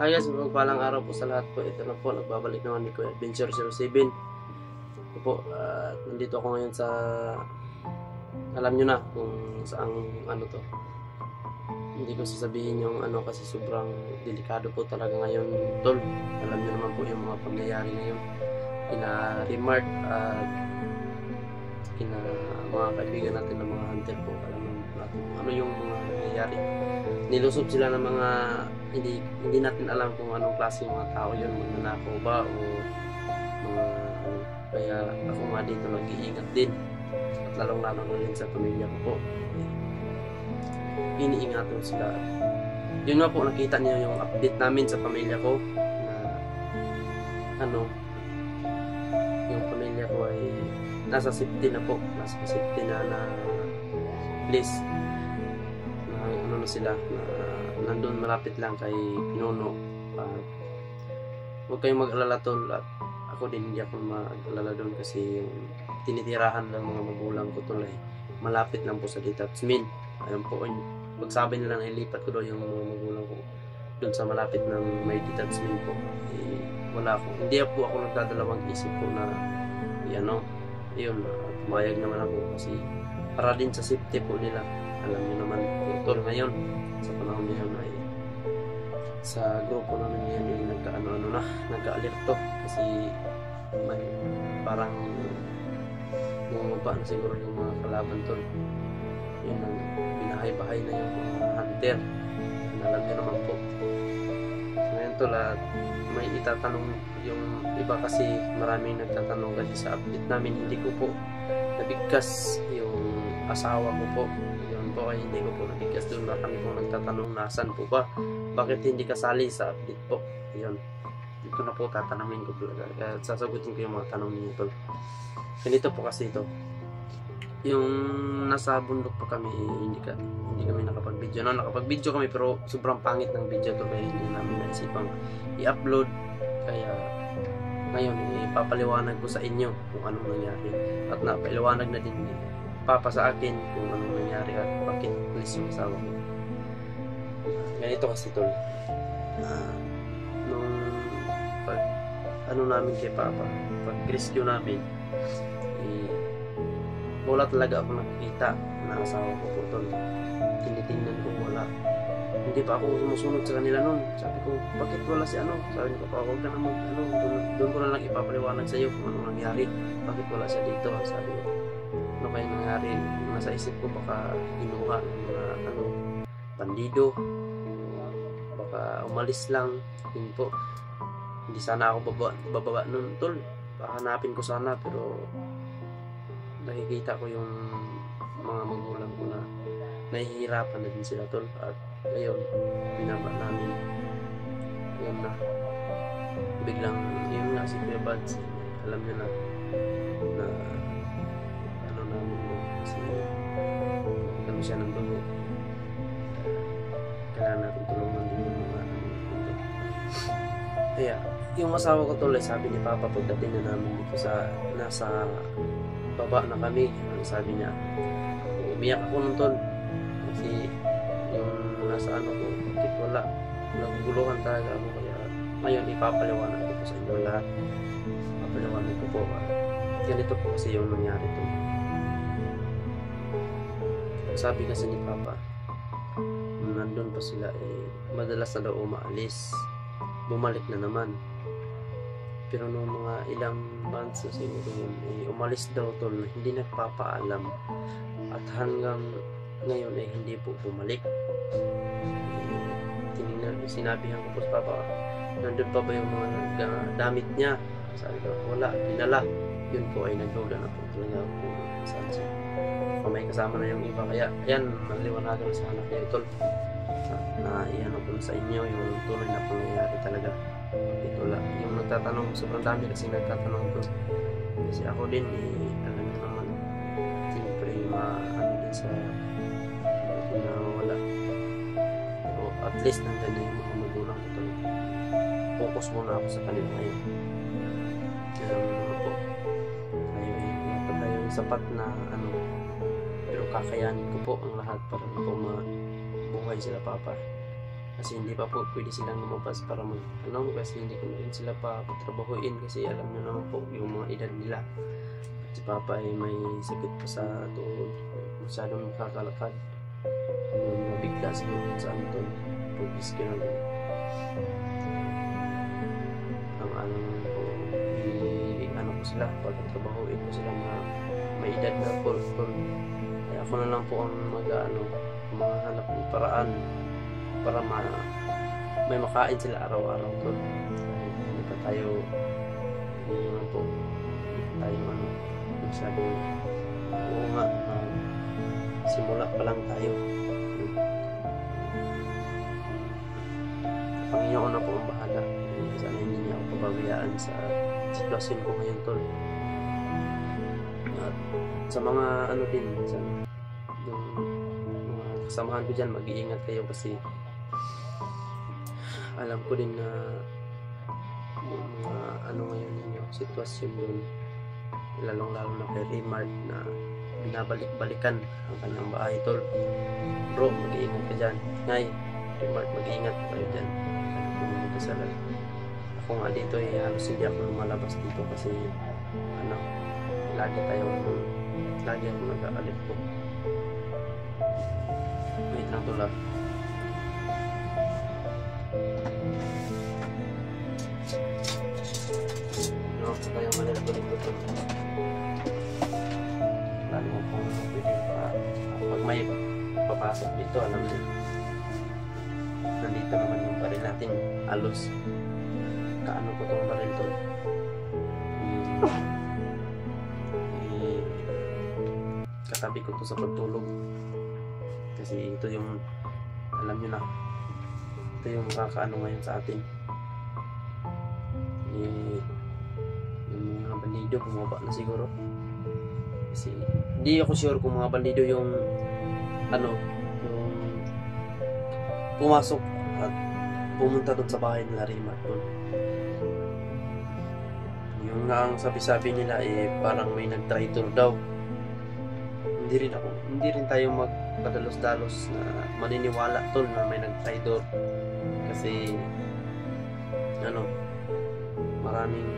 Hi guys, magpalang araw po sa lahat po. Ito na po, nagbabalik naman ni Kuya Adventure 07. Ito po, nandito ako ngayon sa, alam nyo na kung saang ano to. Hindi ko sasabihin yung ano kasi sobrang delikado po talaga ngayon, tol. Alam nyo naman po yung mga pangyayari ngayon. Kina Remark at kina mga kaibigan natin ng mga hunter po. Alam natin ano yung mga nangyayari. Nilusob sila ng mga hindi natin alam kung anong klase mga tao yun, magnanakaw ba o mga ano. Kaya ako nga dito nag-iingat din at lalong-lalo na rin sa pamilya ko po, iniingatan sila. Yun nga po, nakita niyo yung update namin sa pamilya ko na ano, yung pamilya ko ay nasa safety na po, nasa safety na please na ano na sila, na nandun malapit lang kay Pinuno. Huwag kayong mag-alala tol, at ako din hindi ako mag-alala doon kasi yung tinitirahan ng mga magulang ko tol ay malapit lang po sa detachment. Ayun po, pagsabi nila na ilipat ko doon yung mga magulang ko doon sa malapit ng may detachment po, wala ako, hindi po ako nagdadalawang isip po na ano, yun, pumayag naman ako kasi para din sa safety po nila. Alam niyo naman tol, ngayon sa panahon ngayon ay sa grupo namin ngayon ay nagka-alerto kasi may parang bumaba na siguro yung mga kalaban tol. Yun ang binahay-bahay na yung mga hunter. Alam niyo naman po. Ngayon tol, may itatanong yung iba kasi maraming nagtatanong kasi sa update namin, hindi ko po nabigkas yung asawa ko po. Yun po ay hindi ko po nabigkas doon. Marami po nagtatanong nasan po ba, bakit hindi kasali sa update po. Yun, dito na po tatanungin ko talaga, kaya sasagutin ko yung mga tanong niyo tol. Ganito po kasi ito, yung nasa bundok pa kami, hindi kami nakapag-video. Nakapag-video kami pero sobrang pangit ng video to kaya hindi namin naisipang i-upload. Kaya ngayon ipapaliwanag ko sa inyo kung anong nangyari, at napaliwanag na din Papa sa akin kung anong nangyari at bakit please yung asawa ko. Ganito kasi tol, nung ano namin kay Papa, pag rescue namin, wala talaga ako nakikita na asawa ko po tol. Tinitingnan ko, wala. Hindi pa ako sumusunod sa kanila nun. Sabi ko, bakit wala si ano? Sabi ko pa, huwag ka na doon ko na lang ipapaliwanag sa iyo kung anong nangyari. Bakit wala siya dito? Sabi ko, ano kaya nangyari? Nasa isip ko baka ginuha ng mga bandido, baka umalis lang. Yun po, hindi sana ako bababa nun tol. Hanapin ko sana, pero nakikita ko yung mga magulang ko na nahihirapan na din sila tol. At ngayon binaba namin, yun na biglang yun nga si Kuya Buds, alam niya na ano namin yun, kasi kami siya ng dugo, kailangan natin tulungan din yung mga kaya yung asawa ko tol ay sabi ni Papa pagdating na namin dito sa nasa baba na kami, ang sabi niya, umiyak ako nun tol kasi yung nasa ano ko, bakit wala, naguguluhan talaga ako. Kaya ngayon ipapaliwanag ko po sa inyo lahat, ipapaliwanag ko po, ganito po kasi yung nangyari to. Sabi kasi ni Papa, nandun pa sila madalas na daw umaalis, bumalik na naman. Pero nung mga ilang months na siguro yun, umalis daw tol na hindi nagpapaalam, at hanggang ngayon ay hindi po bumalik. Sinabihan ko po sa Papa, nandun pa ba yung mga damit niya? Sabi ko, wala, dinala. Yun po ay nagduda na po talaga po saan siya. May kasama na yung iba, kaya ayan, naliwanagan na sana kayo tol na iyan ko sa inyo yung tunay na pangyayari talaga. Ito lang yung nagtatanong, sobrang dami kasi nagtatanong ko, kasi ako din alam niyo naman, siyempre ano din sa wala, pero at least nandun na yung mga magulang ko tol. Focus muna ako sa kanila ngayon. Po tayo wala tayong sapat na ano, pero kakayanin ko po ang lahat para po mabuhay sila Papa. kasi hindi pa po pwede silang lumabas para kasi hindi ko na rin sila pa patrabahuin kasi alam nyo naman po yung mga edad nila. Si Papa ay may sakit pa sa tuhod, masyadong nakakalakad, mabigla siguro sa Anton, pugis ka na ang ko sila, pagtatrabahuin ko sila na may edad na po. Kaya ako na lang po ang maghanap ng paraan para may makain sila araw-araw tol. Hindi pa tayo masyadong oo nga, simula pa lang tayo. Panginoon na po ang bahala. Sana hindi niya ako pababayaan sa sitwasyon ko ngayon tol. At sa mga din sa yung mga kasamahan ko dyan, mag-iingat kayo kasi alam ko din na yung mga ngayon ninyo sitwasyon yun, lalong-lalo na kay Raymart na binabalik-balikan ang kanyang bahay tol. Bro, mag-iingat ka dyan. Ngay, Raymart, mag-iingat kayo dyan. Ako nga dito halos hindi ako lumalabas dito kasi lagi ako nag-aalip po. Wait lang tol ah. Sa tayo manila ko dito tol. Lalo mo kung pwede pag may papasok dito, alam niyo nandito naman yung baril natin, halos kaano ko itong baril to, katabi ko to sa pagtulog kasi ito yung alam nyo na, ito yung makakaano ngayon sa atin. Yung mga bandido bumaba na siguro kasi hindi ako sure kung mga bandido yung yung pumasok at pumunta doon sa bahay nila Raymart doon. Yung nga ang sabi-sabi nila parang may nag-traitor daw. Hindi rin tayo magpadalos-dalos na maniniwala tol na may nag-traitor kasi maraming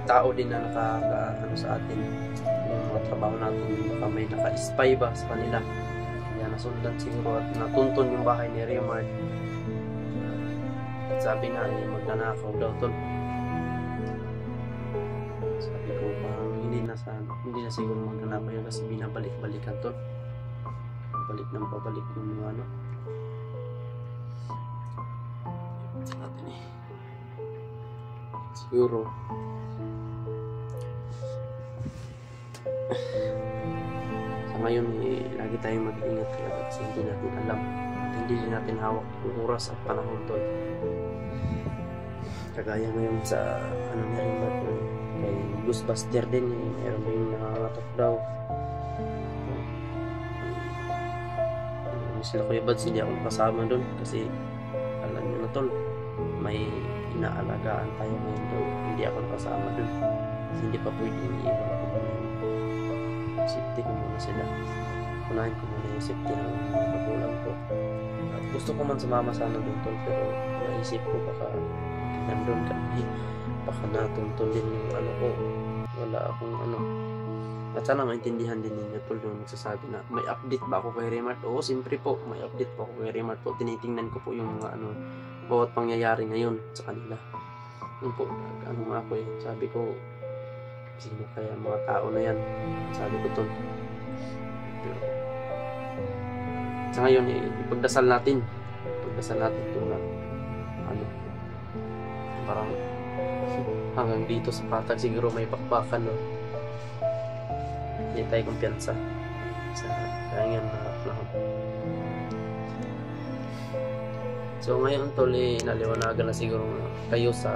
tao din na sa atin, yung mga trabaho natin, baka may naka-spy ba sa kanila, kaya nasundan siguro at natuntun yung bahay ni Raymart. Sabi nga magnanakaw daw tol. Sabi ko parang hindi na siguro magnanakaw yun kasi binabalik-balikan tol, pabalik ng pabalik yung natin siguro sa ngayon lagi tayong mag-ingat talaga kasi hindi natin alam at hindi din natin hawak yung oras at panahon tol. Kagaya ngayon sa na rin ba kay Ghostbuster din meron din nakakatok daw. Sila Kuya Bads, hindi ako kasama doon kasi alam nyo na tol, may inaalagaan tayo ngayon doon, hindi ako kasama doon kasi hindi pa pwedeng iiwan ako muna. Safety ko muna sila, unahin ko muna yung safety ng mga magulang ko. At gusto ko man sumama sana doon tol, pero naisip ko baka nandun kami, baka natuntun din yung ko, wala akong at sana maintindihan din ninyo tol yung nagsasabi na may update ba ako kay Raymart. Oo, siyempre po may update po ako kay Raymart po, tinitingnan ko po yung mga bawat pangyayari ngayon sa kanila. Yun po, nga po sabi ko, sino kaya mga tao na yan, sabi ko tol. Pero sa ngayon ipagdasal natin tol na parang hanggang dito sa patag siguro may bakbakan hindi tayo kumpiyansa sa kaya na plano. So ngayon tol naliwanagan na siguro kayo sa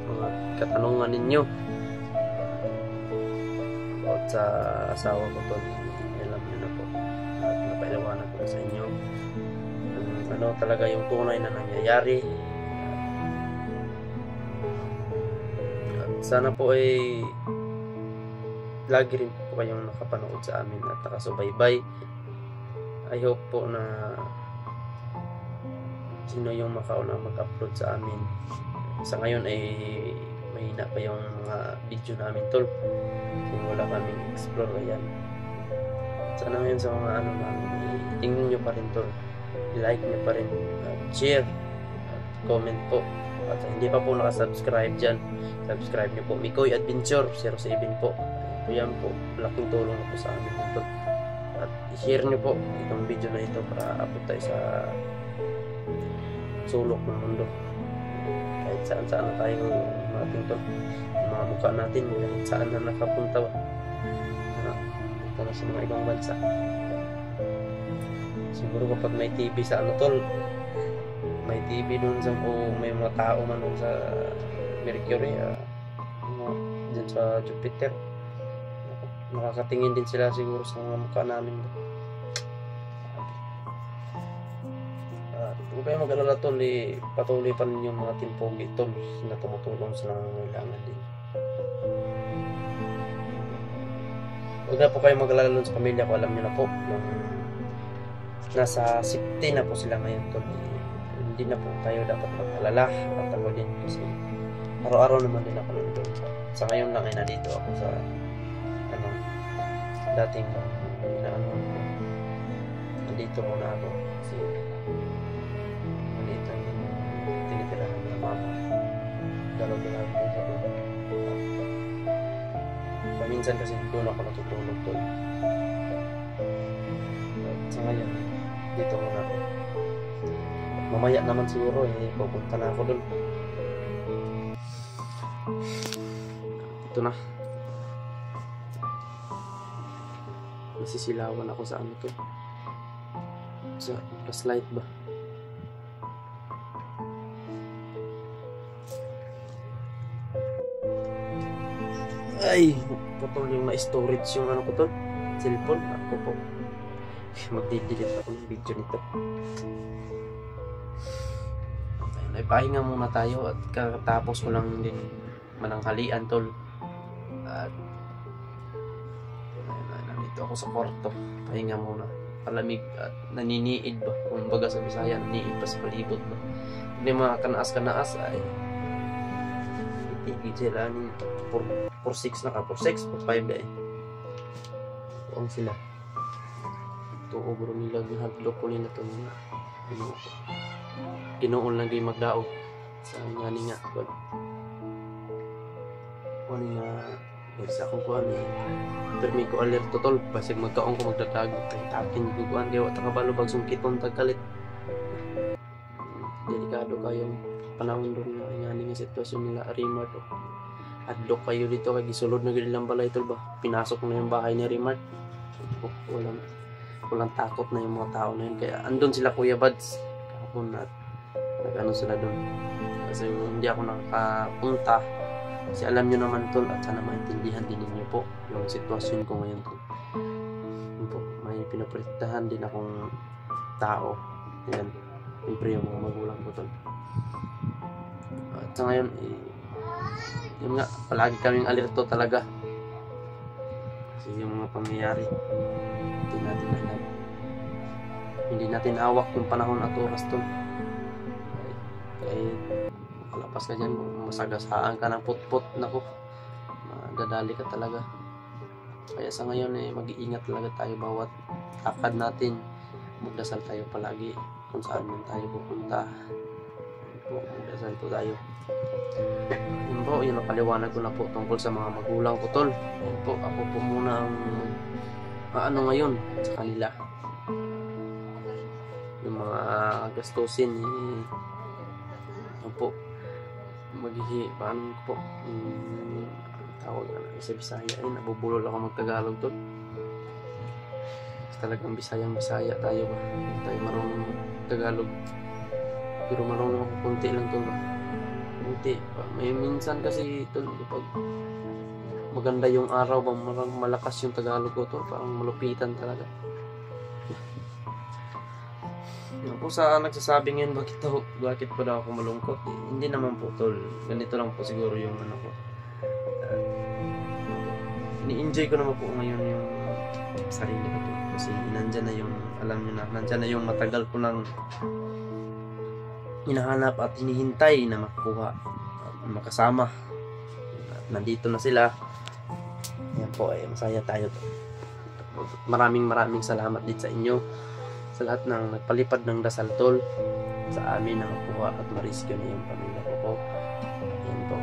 mga katanungan ninyo about sa asawa ko tol. Alam nyo na po at napailawanan ko sa inyo kung talaga yung tunay na nangyayari. At sana po lagi rin po kayong nakapanood sa amin at nakasubaybay. I hope po na sino yung makauna mag-upload sa amin. Sa ngayon ay mahina pa yung mga video namin tol, kasi wala kaming explore. Ayan, sana ngayon sa mga ano namin, tingnan nyo pa rin tol, like nyo pa rin, share at comment po. At hindi pa po nakasubscribe dyan, subscribe nyo po. Mikoy Adventure 07 po. Ayan po, malaking tulong na po sa amin tol. At i-share nyo po itong video na ito para abot tayo sa sulok ng mundo. Kahit saan saan na tayo natin tol, yung mga mukha natin kahit saan na nakapunta, punta na sa mga ibang bansa. Siguro kapag may TV sa ano tol, may TV dun sa, o may mga tao man dun sa Mercury, dun sa Jupiter, nakakatingin din sila siguro sa mga mukha namin. Huwag kayo mag-alala tol, patuloy pa rin yung mga timpogi tol na tumutulong sa nangangailangan din. Huwag na po kayo mag-alala sa pamilya ko, alam nyo na po, nasa safety na po sila ngayon tol. Hindi na po tayo dapat mag-alala at ako din, kasi araw-araw naman din ako nandun. Sa ngayon lang ay nandito ako sa ano, dating inaano ko, nandito muna ako kasi nandito yung tinitirahan ng mama, dalaw-dalaw ko sa doon. Paminsan kasi doon ako natutulog tol. At sa ngayon dito muna ako. Mamaya naman siguro pupunta na ako doon. Ito na, nasisilawan ako sa ano to, sa flashlight ba. Ay, putol yung na-storage yung ano ko to, cellphone. Ako po, magdi-delete ako ng video nito. Ay, pahinga muna tayo at kakatapos ko lang din mananghalian tol. At nandito ako sa kwarto, pahinga muna, palamig at naniniid ba, kung baga sa Bisaya, naniniid pa sa palibot ba. Hindi mga kanaas ay itigid sila ni 4-6 na ka, 4-6, 4-5 na Huwag sila ito, bro nila ginhadlok ko nila ito nila ginoon lang kayo magdaog sa nga nga God. Ano nga sa akong kuhan permi ko alerto tol, basig magkaong ko magdadago kay takin guguan kaya wata kabalo bag sungkit kong tagkalit. Delikado kayong panahon doon nga nga sitwasyon nila Rimart. Adlok kayo dito kay gisulod na gid lang balay tol ba, pinasok na yung bahay ni Rimart. Walang takot na yung mga tao na yun, kaya andun sila Kuya Buds kahapon at nag-ano sila doon kasi hindi ako nakapunta kasi alam nyo naman tol, at sana maintindihan din ninyo po yung sitwasyon ko ngayon tol. Yun po, may pinaprotektahan din akong tao, yan, siyempre yung mga magulang ko tol. At sa ngayon yun nga, palagi kaming alerto talaga kasi yung mga pangyayari hindi natin hawak yung panahon at oras tol. Kahit malapas ka dyan, masagasaan ka ng put-put, naku, madadali ka talaga. Kaya sa ngayon mag-iingat talaga tayo bawat lakad natin, magdasal tayo palagi kung saan man tayo pupunta. Magdasal po tayo. Yun po, yun ang paliwanag ko na po tungkol sa mga magulang ko tol. Yun po, ako po muna ang ano ngayon sa kanila, yung mga gastusin ano po, paano po tawag sa Bisaya nabubulol ako magtagalog tol. Talagang Bisaya tayo ba, hindi tayo marunong Tagalog, pero marunong ako kunti lang tol ba, kunti. May minsan kasi tol kapag maganda yung araw ba, malakas yung Tagalog ko tol, parang malupitan talaga. Yan po sa nagsasabi ngayon bakit pa daw ako malungkot, hindi naman po tol, ganito lang po siguro yung ano ko. Ini-enjoy ko naman po ngayon yung sarili ko tol, kasi nandyan na yung, alam nyo na, nandyan na yung matagal ko nang hinahanap at hinihintay na makuha at makasama. At nandito na sila. Yan po, masaya tayo. Maraming salamat din sa inyo, sa lahat ng nagpalipad ng dasal tol sa amin na makuha at ma-rescue na yung pamilya ko po. Yan po,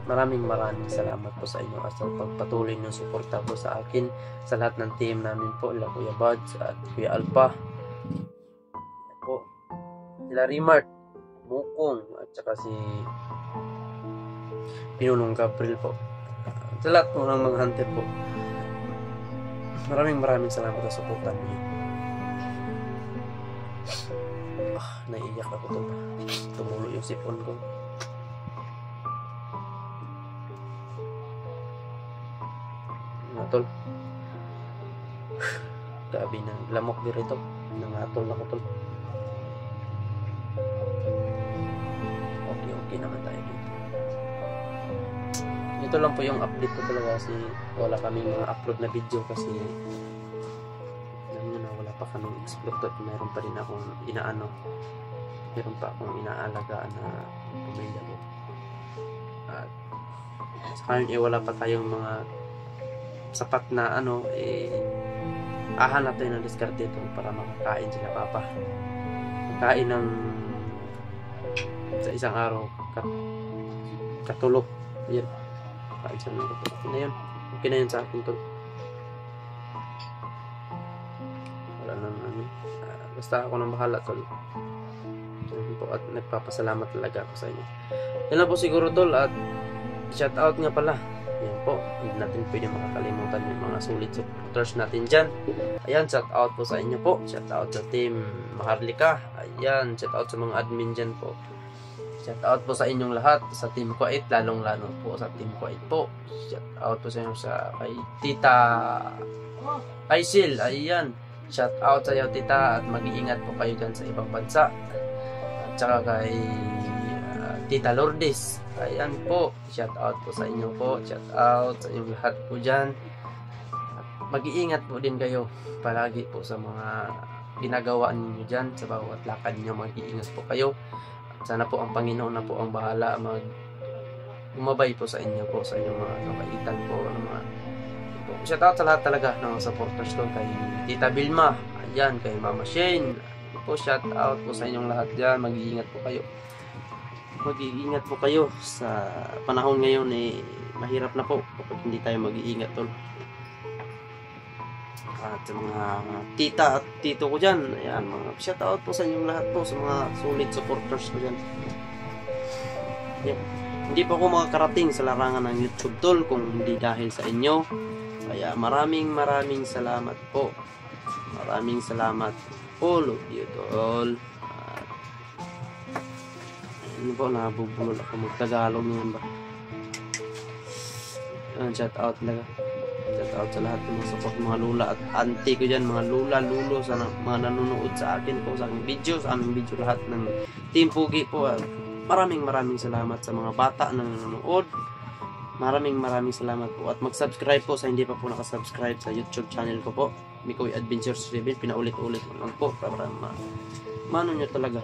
maraming salamat po sa inyo at sa pagpatuloy ng suporta po sa akin, sa lahat ng team namin po, ila Kuya Buds at Kuya Alpha. Yan po, sila Rimart, Mukong, at saka si Pinunong Gabriel po. Sa lahat po ng mga hunter po, maraming salamat sa suporta niyo. Naiiyak ako to. Tumulo yung sipon ko. Tol, gabi ng lamok dito. Nangatol ako tol. Okay naman tayo dito. Ito lang po yung update ko talaga kasi wala kaming mga upload na video kasi alam nyo na wala pa kaming explore. Meron pa rin akong meron pa akong inaalagaan na pamilya ko. At sa kanin wala pa tayong mga sapat na hahanap tayo ng diskarte ito para makakain sila papa. Magkain ng sa isang araw katulog. Yan. Kain sa mga katulog. Okay na yun sa akin tol. Wala nang basta ako nang bahala tol. Po, at nagpapasalamat talaga ako sa inyo. Yan lang po siguro tol, at shout out nga pala. Yan po, hindi natin pwede makakalimutan yung mga solid supporters natin dyan. Ayan, shout out po sa inyo po. Shout out sa team Maharlika. Ayan, shout out sa mga admin dyan po. Shout out po sa inyong lahat, sa Team Kuwait, lalong po sa Team Kuwait po. Shout out po sa inyo kay Tita Aisil. Ayan, shout out sa iyo tita, at mag-iingat po kayo dyan sa ibang bansa. At saka kay Tita Lourdes. Ayan po, shout out po sa inyo po. Shout out sa inyong lahat po dyan. Mag-iingat po din kayo palagi po sa mga ginagawa ninyo dyan, sa bawat lakad ninyo. Mag-iingat po kayo. At sana po ang Panginoon na po ang bahala umabay po sa inyo po, sa inyong mga kabaitan po. Shout out sa lahat talaga ng supporters ko, kay Tita Vilma, ayan, kay Mama Shane po, shout out po sa inyong lahat dyan. Mag-iingat po kayo. Mag-iingat po kayo sa panahon ngayon, mahirap na po kapag hindi tayo mag-iingat tol. At sa mga tita at tito ko dyan, ayan, mga shout out po sa inyong lahat po, sa mga solid supporters ko dyan. Yan. Hindi po ako makakarating sa larangan ng YouTube tol kung hindi dahil sa inyo. Kaya maraming salamat po. Maraming salamat all of you tol. Ano po, nabubulol ako mag-Tagalog ngayon ba? Shout out talaga. Shout out sa lahat ng mga support, mga lula at auntie ko dyan, mga lula, lulo, sa mga nanonood sa akin po, sa aking video, sa aming video, lahat ng Team Pugi po. Maraming salamat sa mga bata na nanonood. Maraming salamat po, at mag-subscribe po sa hindi pa po nakasubscribe sa YouTube channel ko po, Mikoy Adventures 7. Pinaulit-ulit lang po para mano nyo talaga.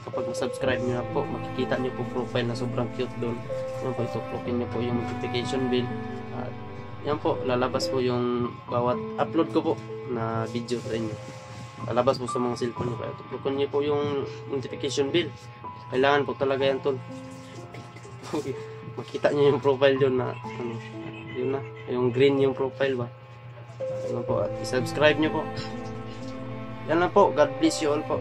Kapag subscribe nyo na po, makikita nyo po profile na sobrang cute doon. Yan po, itutukin nyo po yung notification bell. At yan po, lalabas po yung bawat upload ko po na video sa inyo. Lalabas po sa mga cellphone nyo. Kaya tutukin nyo po yung notification bell. Kailangan po talaga yan tol. Makita nyo yung profile doon na yun na, yung green yung profile ba. Yan po, at i-subscribe nyo po. Yan lang po, God bless you all po.